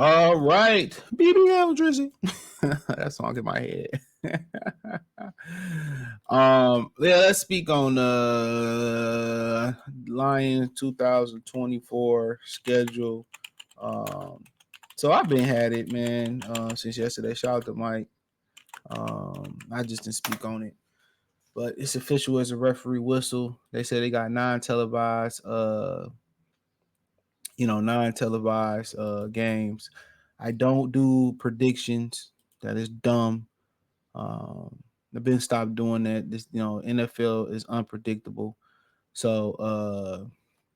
All right, BBL Drizzy. That song in my head. Yeah, let's speak on the Lions 2024 schedule. So I've been had it, man, since yesterday. Shout out to Mike. I just didn't speak on it, but it's official as a referee whistle. They said they got non-televised games. I don't do predictions. That is dumb. I've been stopped doing that. This, NFL is unpredictable. So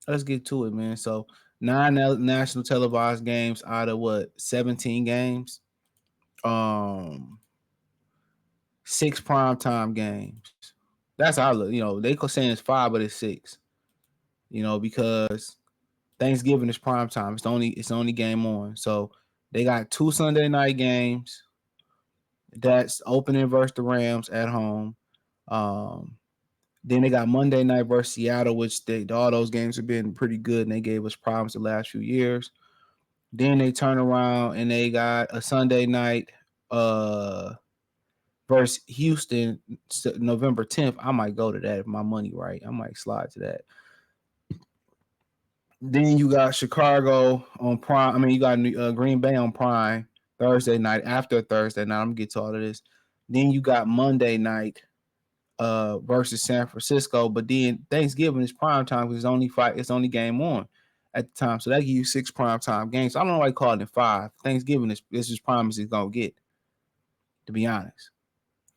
let's get to it, man. So nine national televised games out of what 17 games. Um, 6 primetime games. That's how I look. They could say it's 5, but it's 6. Because Thanksgiving is prime time. It's the only game on. So they got 2 Sunday night games. That's opening versus the Rams at home. Um, then they got Monday night versus Seattle, which all those games have been pretty good, and they gave us problems the last few years. Then they turn around and they got a Sunday night versus Houston, November 10th. I might go to that if my money right. I might slide to that. Then you got Chicago on Prime. I mean, you got Green Bay on Prime Thursday night. After Thursday night, I'm gonna get to all of this. Then you got Monday night versus San Francisco. But then Thanksgiving is prime time because it's only game on at the time. So that gives you 6 prime time games. So I don't know why I call it 5. Thanksgiving is as prime as it's gonna get, to be honest.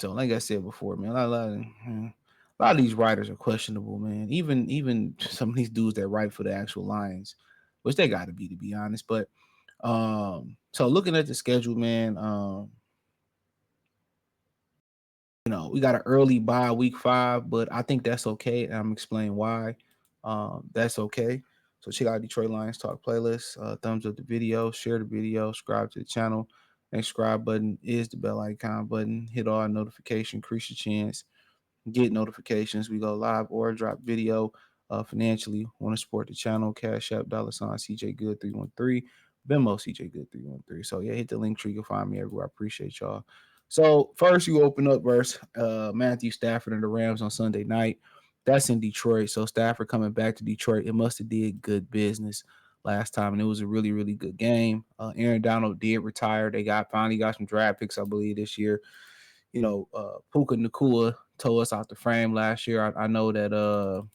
So like I said before, man, a lot of these writers are questionable, man. Even some of these dudes that write for the actual Lions, which they got to be honest. But so looking at the schedule, man, we got an early bye week 5, but I think that's okay, and I'm explaining why. That's okay. So check out Detroit Lions Talk playlist. Thumbs up the video, share the video, subscribe to the channel. And subscribe button is the bell icon button. Hit all notification, increase your chance. Get notifications. We go live or drop video financially. Want to support the channel? Cash App, $ CJ Good 313. Venmo CJ Good 313. So yeah, hit the link tree. You'll find me everywhere. I appreciate y'all. So first, you open up versus Matthew Stafford and the Rams on Sunday night. That's in Detroit. So Stafford coming back to Detroit, it must have did good business last time, and it was a really, really good game. Aaron Donald did retire. They finally got some draft picks, I believe, this year. Puka Nacua tore us out the frame last year. I know that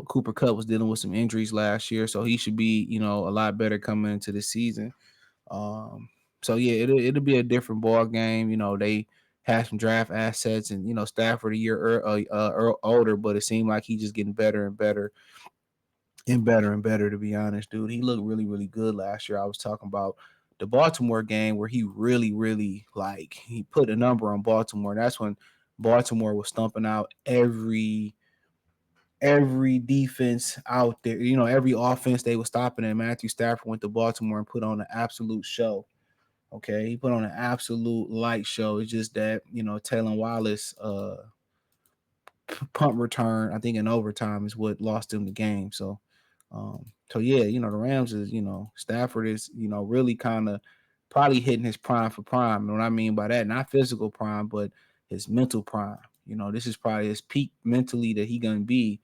Cooper Kupp was dealing with some injuries last year, so he should be, a lot better coming into the season. So yeah, it'll be a different ball game. They had some draft assets, and Stafford a year older, but it seemed like he just getting better and better and better and better. To be honest, dude, he looked really, really good last year. I was talking about the Baltimore game where he really, really he put a number on Baltimore. That's when Baltimore was stumping out every defense out there. Every offense they were stopping, and Matthew Stafford went to Baltimore and put on an absolute show. Okay, he put on an absolute light show. It's just that Taylor Wallace punt return, I think in overtime, is what lost him the game. So yeah, the Rams is Stafford is really kind of probably hitting his prime for prime. And what I mean by that, not physical prime, but his mental prime. This is probably his peak mentally that he gonna be.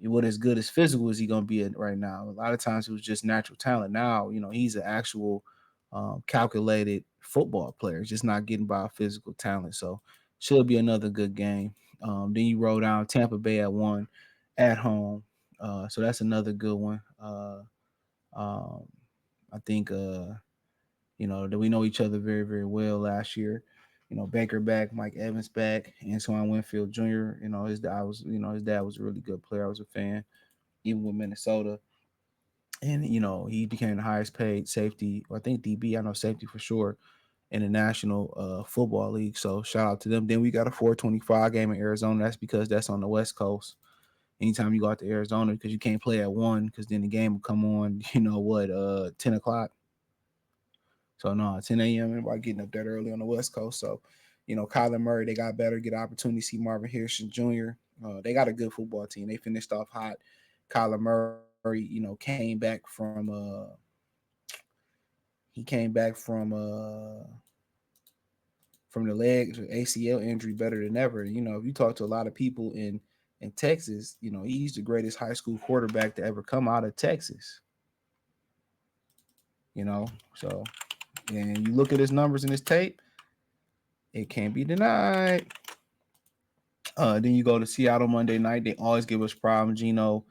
What as good as physical as he gonna be at right now. A lot of times it was just natural talent. Now he's an actual calculated football player, just not getting by physical talent. So should be another good game. Then you roll down Tampa Bay at 1 at home. So that's another good one. Um, I think that we know each other very, very well last year. Baker back, Mike Evans back, Antoine Winfield Jr. His dad was a really good player. I was a fan, even with Minnesota. And he became the highest paid safety, or I think DB. I know safety for sure in the National Football League. So shout out to them. Then we got a 425 game in Arizona. That's because that's on the West Coast. Anytime you go out to Arizona, because you can't play at 1, because then the game will come on, 10 o'clock. So no, 10 a.m. Everybody getting up that early on the West Coast. So, Kyler Murray, they got better, get opportunity to see Marvin Harrison Jr. They got a good football team. They finished off hot. Kyler Murray, came back from He came back from the leg ACL injury better than ever. You know, if you talk to a lot of people in Texas, you know, he's the greatest high school quarterback to ever come out of Texas. You know, so and you look at his numbers in his tape, it can't be denied. Then you go to Seattle Monday night. They always give us problems. Geno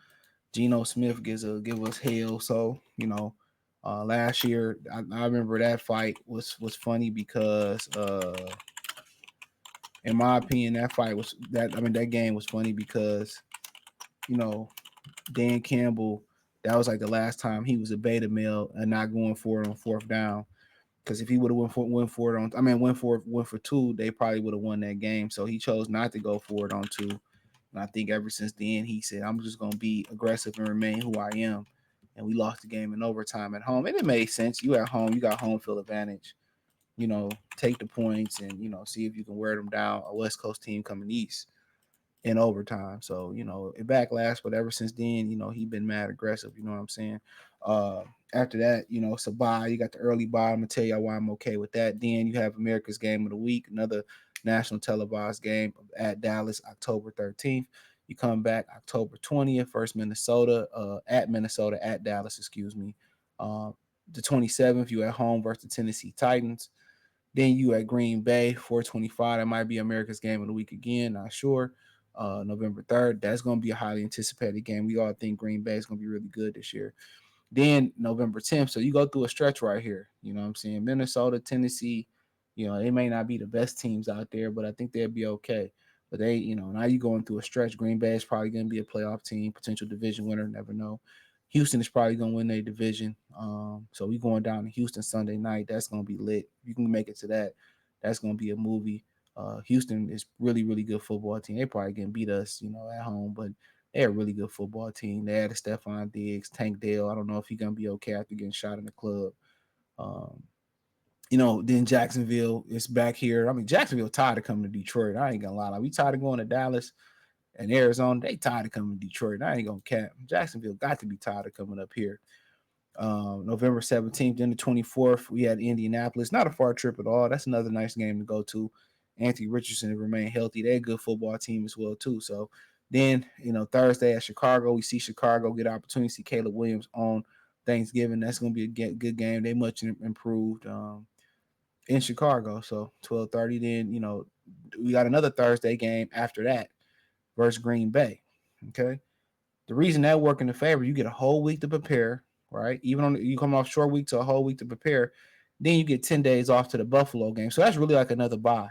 Smith give us hell. So last year I remember that fight was funny because in my opinion that game was funny because you know Dan Campbell, that was like the last time he was a beta male and not going for it on fourth down. Because if he would have went for it on, went for two, they probably would have won that game. So he chose not to go for it on two. And I think ever since then he said, "I'm just gonna be aggressive and remain who I am." And we lost the game in overtime at home, and it made sense. You at home, you got home field advantage. Take the points and see if you can wear them down. A West Coast team coming east in overtime. So, it backlash, but ever since then, he been mad aggressive. You know what I'm saying? Uh, After that, it's a bye. You got the early bye. I'm gonna tell y'all why I'm okay with that. Then you have America's Game of the Week, another national televised game at Dallas, October 13th. You come back October 20th, first Minnesota at Dallas, excuse me. Uh, the 27th, you at home versus the Tennessee Titans. Then you at Green Bay, 425. That might be America's Game of the Week again, not sure. November 3rd, that's going to be a highly anticipated game. We all think Green Bay is going to be really good this year. Then November 10th, so you go through a stretch right here. You know what I'm saying? Minnesota, Tennessee, they may not be the best teams out there, but I think they'll be okay. But now you going through a stretch. Green Bay is probably going to be a playoff team, potential division winner, never know. Houston is probably going to win their division. So we going down to Houston Sunday night. That's going to be lit. If you can make it to that, that's going to be a movie. Houston is really, really good football team. They probably can beat us, at home, but they're a really good football team. They had a Stephon Diggs, Tank Dell. I don't know if he's gonna be okay after getting shot in the club. Um, then Jacksonville is back here. I mean, Jacksonville tired of coming to Detroit. I ain't gonna lie. Like, we tired of going to Dallas and Arizona. They tired of coming to Detroit. I ain't gonna cap. Jacksonville got to be tired of coming up here. November 17th, then the 24th, we had Indianapolis. Not a far trip at all. That's another nice game to go to. Anthony Richardson remain healthy. They're a good football team as well, too. So then, Thursday at Chicago, we see Chicago get an opportunity to see Caleb Williams on Thanksgiving. That's going to be a good game. They much improved in Chicago. So 12:30. Then, we got another Thursday game after that versus Green Bay. Okay. The reason that work in the favor, you get a whole week to prepare, right? Even on you come off short week to a whole week to prepare, then you get 10 days off to the Buffalo game. So that's really like another bye.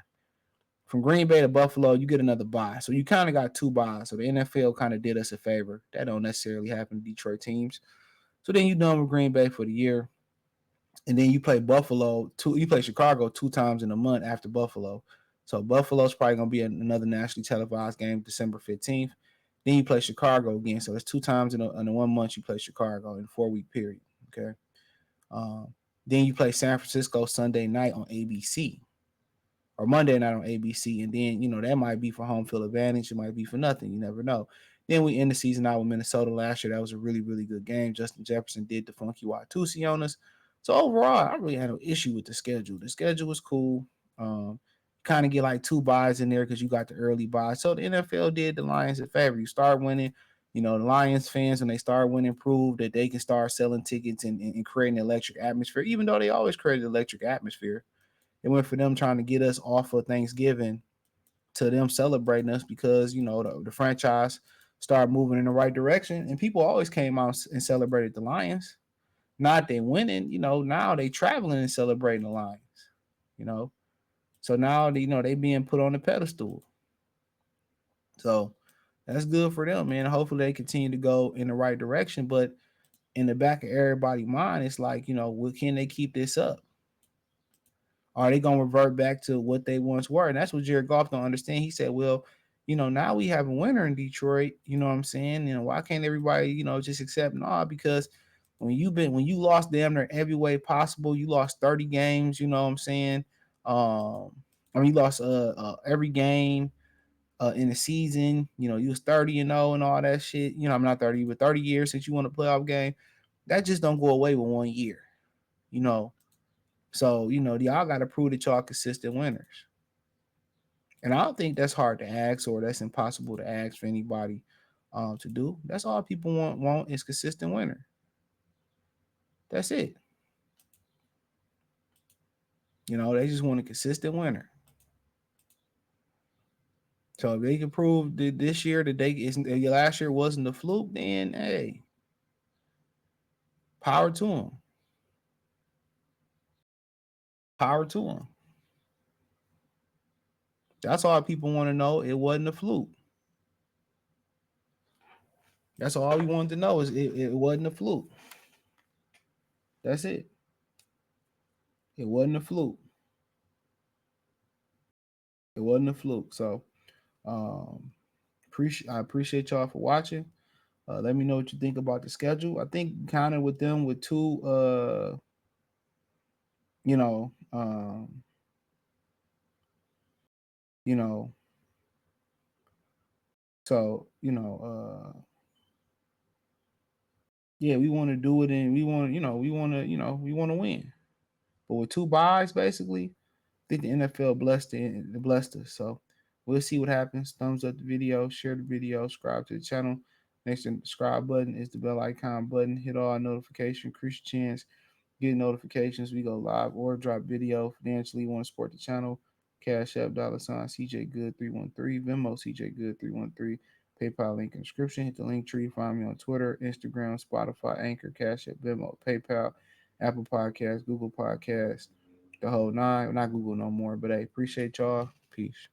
From Green Bay to Buffalo, you get another bye. So you kind of got two byes. So the NFL kind of did us a favor. That don't necessarily happen to Detroit teams. So then you done with Green Bay for the year. And then you play you play Chicago 2 times in a month after Buffalo. So Buffalo's probably gonna be another nationally televised game December 15th. Then you play Chicago again. So it's 2 times in a 1 month you play Chicago in a 4 week period. Okay. Um, then you play San Francisco Sunday night on ABC or Monday night on ABC. And then, that might be for home field advantage. It might be for nothing. You never know. Then we end the season out with Minnesota last year. That was a really, really good game. Justin Jefferson did the funky Watusi on us. So overall, I really had no issue with the schedule. The schedule was cool. Kind of get like 2 buys in there because you got the early buy. So the NFL did the Lions a favor. You start winning. The Lions fans, when they start winning, prove that they can start selling tickets and creating an electric atmosphere, even though they always created electric atmosphere. It went for them trying to get us off of Thanksgiving to them celebrating us because the franchise started moving in the right direction, and people always came out and celebrated the Lions. Not they winning, now they traveling and celebrating the Lions. You know, so now they being put on the pedestal. So that's good for them, man. Hopefully they continue to go in the right direction. But in the back of everybody's mind, it's like, can they keep this up? Are they gonna revert back to what they once were? And that's what Jared Goff don't understand. He said, well, now we have a winner in Detroit. You know what I'm saying? Why can't everybody, just accept no? Because when you lost damn near every way possible, you lost 30 games, you know what I'm saying? You lost every game in the season, you was 30-0 and all that shit. I'm not 30, but 30 years since you won a playoff game. That just don't go away with 1 year, you know. So, y'all got to prove that y'all consistent winners. And I don't think that's hard to ask or that's impossible to ask for anybody to do. That's all people want is consistent winner. That's it. They just want a consistent winner. So if they can prove that this year that they isn't last year wasn't a fluke, then hey, power to them. Power to them. That's all people want to know. It wasn't a fluke. That's all we wanted to know is it wasn't a fluke. That's it. It wasn't a fluke. It wasn't a fluke. So um I appreciate y'all for watching. Let me know what you think about the schedule. I think kind of with them with two you know, you know, so, yeah, we want to do it and we want to win. But with two buys, basically, I think the NFL blessed us. So we'll see what happens. Thumbs up the video, share the video, subscribe to the channel. Next to the subscribe button is the bell icon button. Hit all notifications, increase your chance, get notifications. We go live or drop video. Financially, want to support the channel. Cash App, $ CJ Good 313, Venmo CJ Good 313, PayPal link in the description. Hit the link tree. Find me on Twitter, Instagram, Spotify, Anchor, Cash App, Venmo, PayPal, Apple Podcasts, Google Podcasts, the whole nine. Not Google no more, but hey, appreciate y'all. Peace.